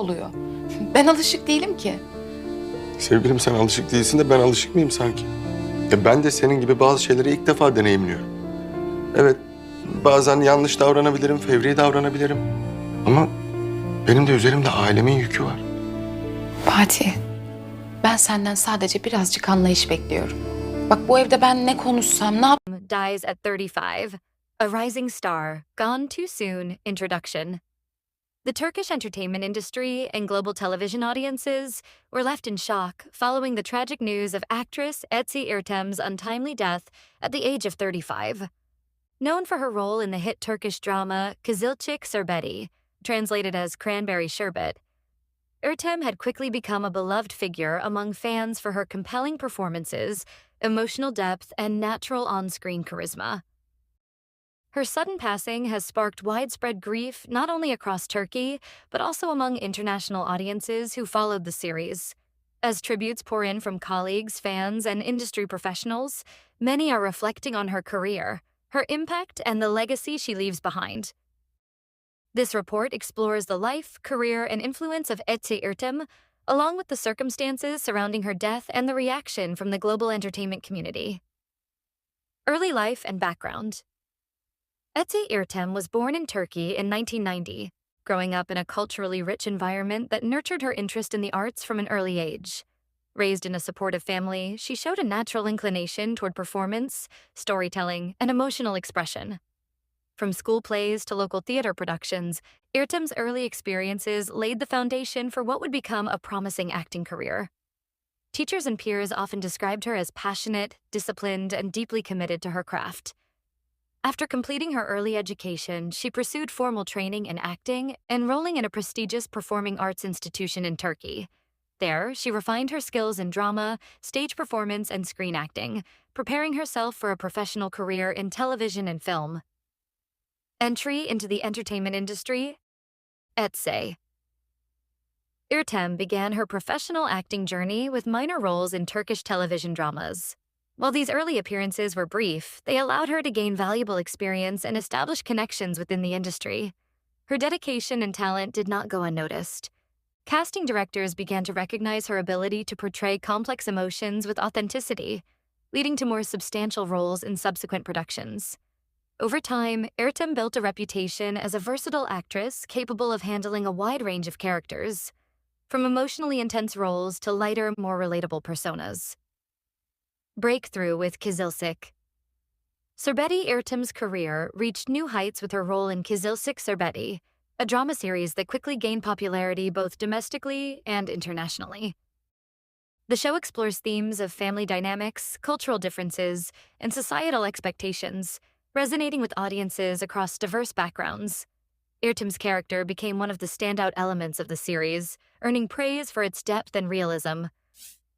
oluyor. Ben alışık değilim ki. Sevgilim sen alışık değilsin de ben alışık mıyım sanki? Ya ben de senin gibi bazı şeyleri ilk defa deneyimliyorum. Evet, bazen yanlış davranabilirim, fevri davranabilirim. Ama benim de üzerimde ailemin yükü var. Fatih, ben senden sadece birazcık anlayış bekliyorum. Bak bu evde ben ne konuşsam, ne Dies at 35. A rising star, gone too soon, introduction. The Turkish entertainment industry and global television audiences were left in shock following the tragic news of actress Etsi Ertem's untimely death at the age of 35. Known for her role in the hit Turkish drama Kızılcık Şerbeti, translated as Cranberry Sherbet, Ertem had quickly become a beloved figure among fans for her compelling performances, emotional depth, and natural on-screen charisma. Her sudden passing has sparked widespread grief not only across Turkey, but also among international audiences who followed the series. As tributes pour in from colleagues, fans, and industry professionals, many are reflecting on her career, her impact, and the legacy she leaves behind. This report explores the life, career, and influence of Etsi Ertem, along with the circumstances surrounding her death and the reaction from the global entertainment community. Early life and background. Etsi Ertem was born in Turkey in 1990, growing up in a culturally rich environment that nurtured her interest in the arts from an early age. Raised in a supportive family, she showed a natural inclination toward performance, storytelling, and emotional expression. From school plays to local theater productions, Ertem's early experiences laid the foundation for what would become a promising acting career. Teachers and peers often described her as passionate, disciplined, and deeply committed to her craft. After completing her early education, she pursued formal training in acting, enrolling in a prestigious performing arts institution in Turkey. There, she refined her skills in drama, stage performance, and screen acting, preparing herself for a professional career in television and film. Entry into the entertainment industry. Etsi Ertem began her professional acting journey with minor roles in Turkish television dramas. While these early appearances were brief, they allowed her to gain valuable experience and establish connections within the industry. Her dedication and talent did not go unnoticed. Casting directors began to recognize her ability to portray complex emotions with authenticity, leading to more substantial roles in subsequent productions. Over time, Ertem built a reputation as a versatile actress capable of handling a wide range of characters, from emotionally intense roles to lighter, more relatable personas. Breakthrough with Kızılcık Şerbeti. Ertem's career reached new heights with her role in Kızılcık Şerbeti, a drama series that quickly gained popularity both domestically and internationally. The show explores themes of family dynamics, cultural differences, and societal expectations, resonating with audiences across diverse backgrounds. Ertem's character became one of the standout elements of the series, earning praise for its depth and realism.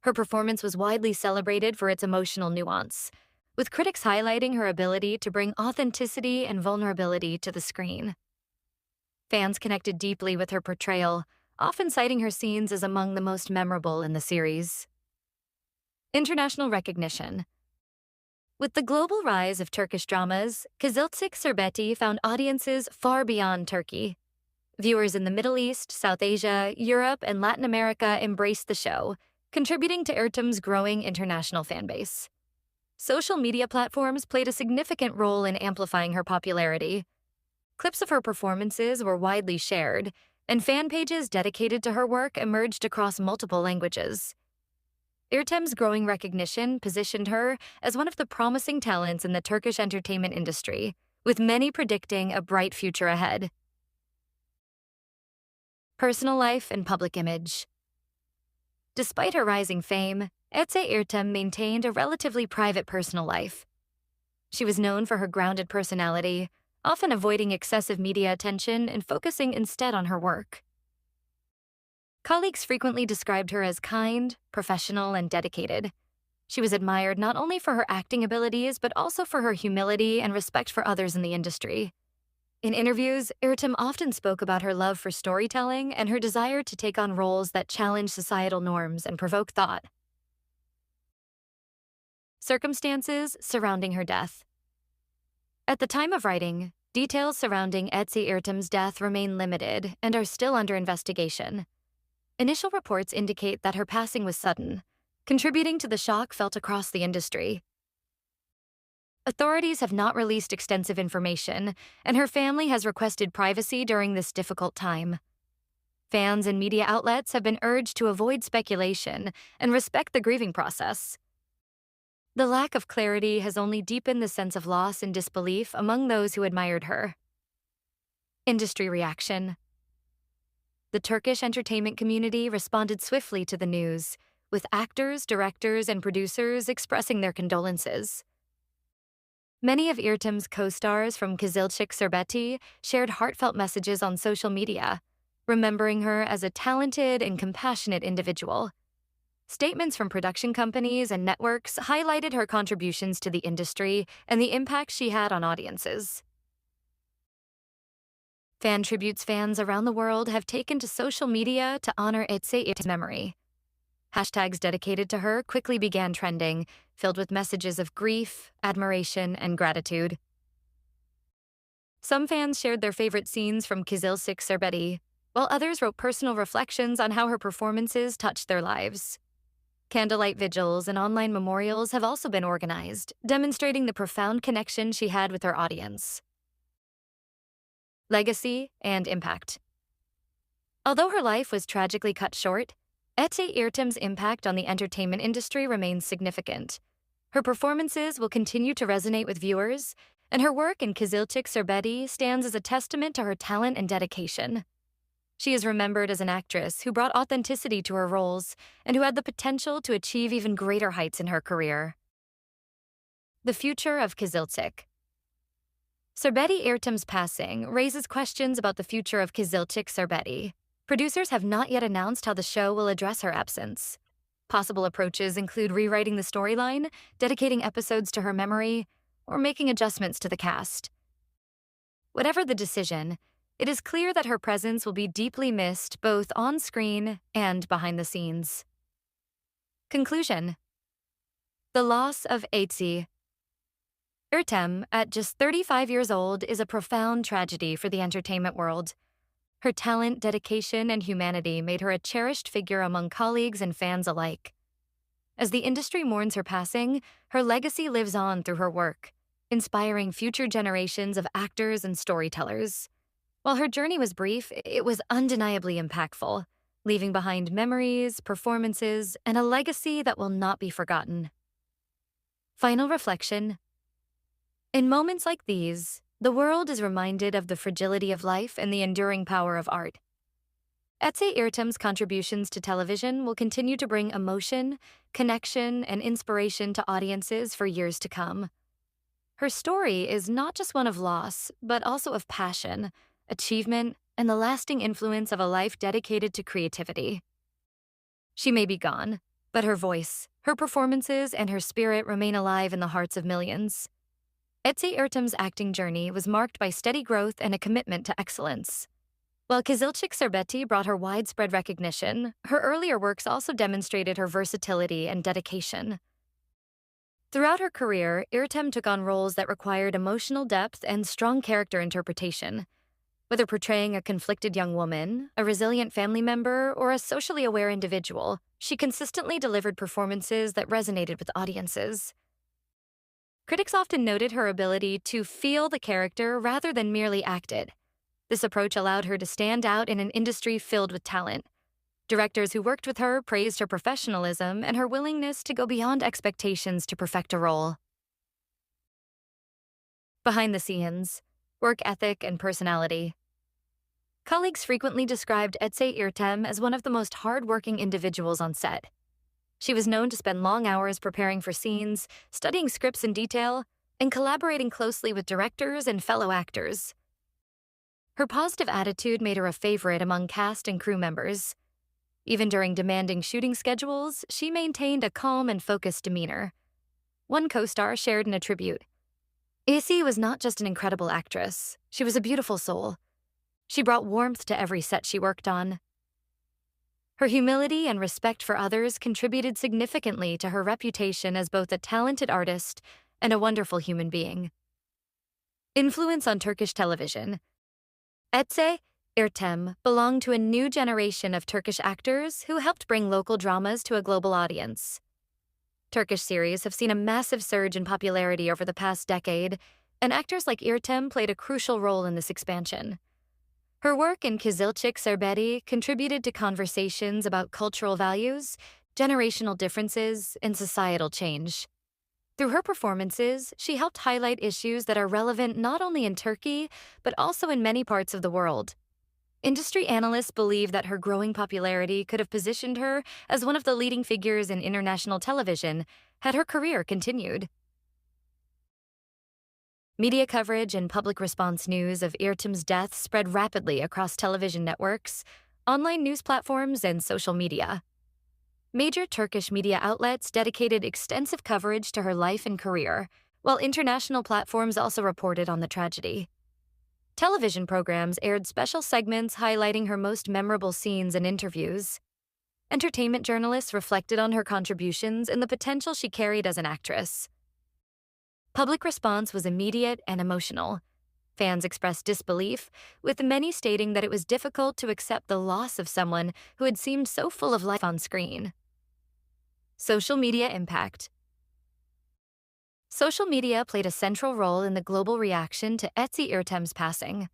Her performance was widely celebrated for its emotional nuance, with critics highlighting her ability to bring authenticity and vulnerability to the screen. Fans connected deeply with her portrayal, often citing her scenes as among the most memorable in the series. International recognition. With the global rise of Turkish dramas, Kızılcık Şerbeti found audiences far beyond Turkey. Viewers in the Middle East, South Asia, Europe, and Latin America embraced the show, contributing to Ertem's growing international fanbase. Social media platforms played a significant role in amplifying her popularity. Clips of her performances were widely shared, and fan pages dedicated to her work emerged across multiple languages. Ertem's growing recognition positioned her as one of the promising talents in the Turkish entertainment industry, with many predicting a bright future ahead. Personal life and public image. Despite her rising fame, Etsi Ertem maintained a relatively private personal life. She was known for her grounded personality, often avoiding excessive media attention and focusing instead on her work. Colleagues frequently described her as kind, professional, and dedicated. She was admired not only for her acting abilities, but also for her humility and respect for others in the industry. In interviews, Ertem often spoke about her love for storytelling and her desire to take on roles that challenge societal norms and provoke thought. Circumstances surrounding her death. At the time of writing, Details surrounding Etsi Irtem's death remain limited and are still under investigation. Initial reports indicate that her passing was sudden, contributing to the shock felt across the industry. Authorities have not released extensive information, and her family has requested privacy during this difficult time. Fans and media outlets have been urged to avoid speculation and respect the grieving process. The lack of clarity has only deepened the sense of loss and disbelief among those who admired her. Industry reaction. The Turkish entertainment community responded swiftly to the news, with actors, directors, and producers expressing their condolences. Many of Irtem's co-stars from Kızılcık Şerbeti shared heartfelt messages on social media, remembering her as a talented and compassionate individual. Statements from production companies and networks highlighted her contributions to the industry and the impact she had on audiences. Fan tributes fans around the world have taken to social media to honor Irtem's memory. Hashtags dedicated to her quickly began trending, filled with messages of grief, admiration, and gratitude. Some fans shared their favorite scenes from Kızılcık Şerbeti, while others wrote personal reflections on how her performances touched their lives. Candlelight vigils and online memorials have also been organized, demonstrating the profound connection she had with her audience. Legacy and impact. Although her life was tragically cut short, Ece Irtem's impact on the entertainment industry remains significant. Her performances will continue to resonate with viewers, and her work in Kızılcık Şerbeti stands as a testament to her talent and dedication. She is remembered as an actress who brought authenticity to her roles and who had the potential to achieve even greater heights in her career. The future of Kızılcık. Şerbeti Irtem's passing raises questions about the future of Kızılcık Şerbeti. Producers have not yet announced how the show will address her absence. Possible approaches include rewriting the storyline, dedicating episodes to her memory, or making adjustments to the cast. Whatever the decision, it is clear that her presence will be deeply missed both on screen and behind the scenes. Conclusion. The loss of Ece Irtem, at just 35 years old, is a profound tragedy for the entertainment world. Her talent, dedication, and humanity made her a cherished figure among colleagues and fans alike. As the industry mourns her passing, her legacy lives on through her work, inspiring future generations of actors and storytellers. While her journey was brief, it was undeniably impactful, leaving behind memories, performances, and a legacy that will not be forgotten. Final reflection. In moments like these, the world is reminded of the fragility of life and the enduring power of art. Ece Irtem's contributions to television will continue to bring emotion, connection, and inspiration to audiences for years to come. Her story is not just one of loss, but also of passion, achievement, and the lasting influence of a life dedicated to creativity. She may be gone, but her voice, her performances, and her spirit remain alive in the hearts of millions. Ece Irtem's acting journey was marked by steady growth and a commitment to excellence. While Kızılcık Şerbeti brought her widespread recognition, her earlier works also demonstrated her versatility and dedication. Throughout her career, Irtem took on roles that required emotional depth and strong character interpretation. Whether portraying a conflicted young woman, a resilient family member, or a socially aware individual, she consistently delivered performances that resonated with audiences. Critics often noted her ability to feel the character rather than merely act it. This approach allowed her to stand out in an industry filled with talent. Directors who worked with her praised her professionalism and her willingness to go beyond expectations to perfect a role. Behind the scenes, work ethic and personality. Colleagues frequently described Ece Irtem as one of the most hard-working individuals on set. She was known to spend long hours preparing for scenes, studying scripts in detail, and collaborating closely with directors and fellow actors. Her positive attitude made her a favorite among cast and crew members. Even during demanding shooting schedules, she maintained a calm and focused demeanor. One co-star shared in a tribute. Ece was not just an incredible actress, she was a beautiful soul. She brought warmth to every set she worked on. Her humility and respect for others contributed significantly to her reputation as both a talented artist and a wonderful human being. Influence on Turkish television. Ece Ertem belonged to a new generation of Turkish actors who helped bring local dramas to a global audience. Turkish series have seen a massive surge in popularity over the past decade, and actors like Ertem played a crucial role in this expansion. Her work in Kızılcık Şerbeti contributed to conversations about cultural values, generational differences, and societal change. Through her performances, she helped highlight issues that are relevant not only in Turkey, but also in many parts of the world. Industry analysts believe that her growing popularity could have positioned her as one of the leading figures in international television had her career continued. Media coverage and public response news of Ertem's death spread rapidly across television networks, online news platforms, and social media. Major Turkish media outlets dedicated extensive coverage to her life and career, while international platforms also reported on the tragedy. Television programs aired special segments highlighting her most memorable scenes and interviews. Entertainment journalists reflected on her contributions and the potential she carried as an actress. Public response was immediate and emotional. Fans expressed disbelief, with many stating that it was difficult to accept the loss of someone who had seemed so full of life on screen. Social media impact. Social media played a central role in the global reaction to Ece Ertem's passing.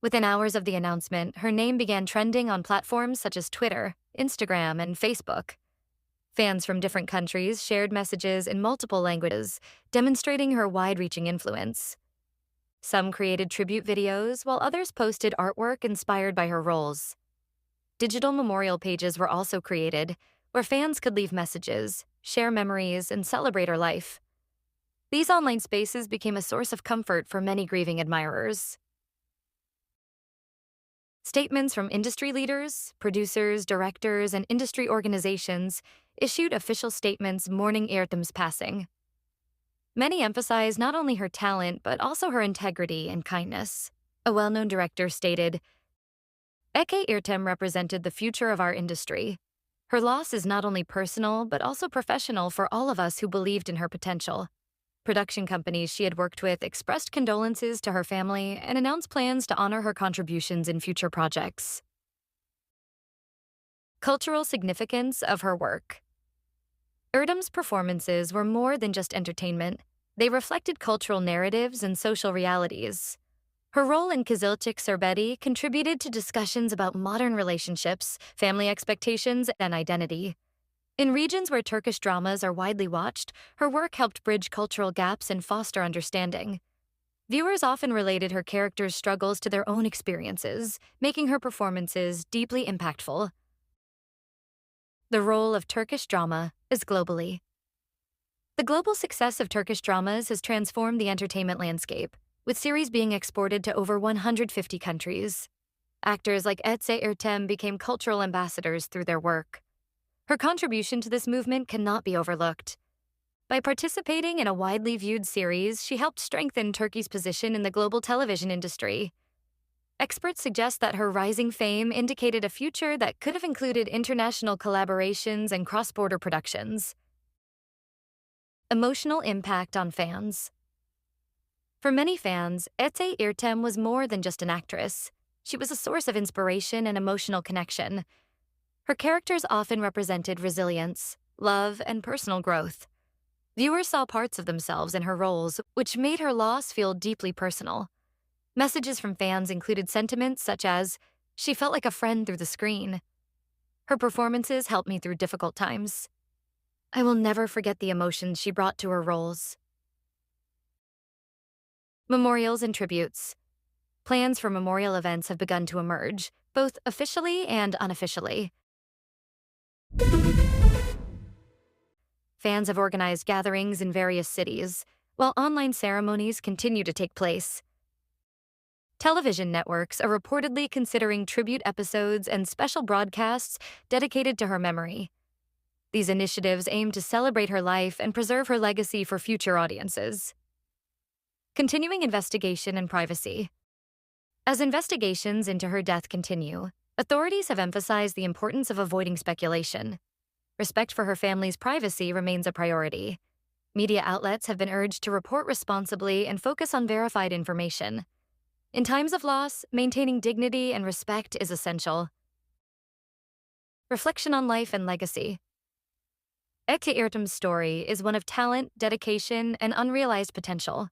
Within hours of the announcement, her name began trending on platforms such as Twitter, Instagram, and Facebook. Fans from different countries shared messages in multiple languages, demonstrating her wide-reaching influence. Some created tribute videos, while others posted artwork inspired by her roles. Digital memorial pages were also created, where fans could leave messages, share memories, and celebrate her life. These online spaces became a source of comfort for many grieving admirers. Statements from industry leaders, producers, directors, and industry organizations issued official statements mourning Ertem's passing. Many emphasize not only her talent, but also her integrity and kindness. A well-known director stated, "Ece Ertem represented the future of our industry. Her loss is not only personal, but also professional for all of us who believed in her potential." Production companies she had worked with expressed condolences to her family and announced plans to honor her contributions in future projects. Cultural significance of her work. Ertem's performances were more than just entertainment. They reflected cultural narratives and social realities. Her role in Kızılcık Şerbeti contributed to discussions about modern relationships, family expectations, and identity. In regions where Turkish dramas are widely watched, her work helped bridge cultural gaps and foster understanding. Viewers often related her characters' struggles to their own experiences, making her performances deeply impactful. The role of Turkish drama is globally. The global success of Turkish dramas has transformed the entertainment landscape, with series being exported to over 150 countries. Actors like Ece Ertem became cultural ambassadors through their work. Her contribution to this movement cannot be overlooked. By participating in a widely viewed series, she helped strengthen Turkey's position in the global television industry. Experts suggest that her rising fame indicated a future that could have included international collaborations and cross-border productions. Emotional impact on fans. For many fans, Ece Ertem was more than just an actress. She was a source of inspiration and emotional connection. Her characters often represented resilience, love, and personal growth. Viewers saw parts of themselves in her roles, which made her loss feel deeply personal. Messages from fans included sentiments such as, "She felt like a friend through the screen." "Her performances helped me through difficult times." "I will never forget the emotions she brought to her roles." Memorials and tributes. Plans for memorial events have begun to emerge, both officially and unofficially. Fans have organized gatherings in various cities, while online ceremonies continue to take place. Television networks are reportedly considering tribute episodes and special broadcasts dedicated to her memory. These initiatives aim to celebrate her life and preserve her legacy for future audiences. Continuing investigation and privacy. As investigations into her death continue, authorities have emphasized the importance of avoiding speculation. Respect for her family's privacy remains a priority. Media outlets have been urged to report responsibly and focus on verified information. In times of loss, maintaining dignity and respect is essential. Reflection on life and legacy. Eke Irtum's story is one of talent, dedication, and unrealized potential.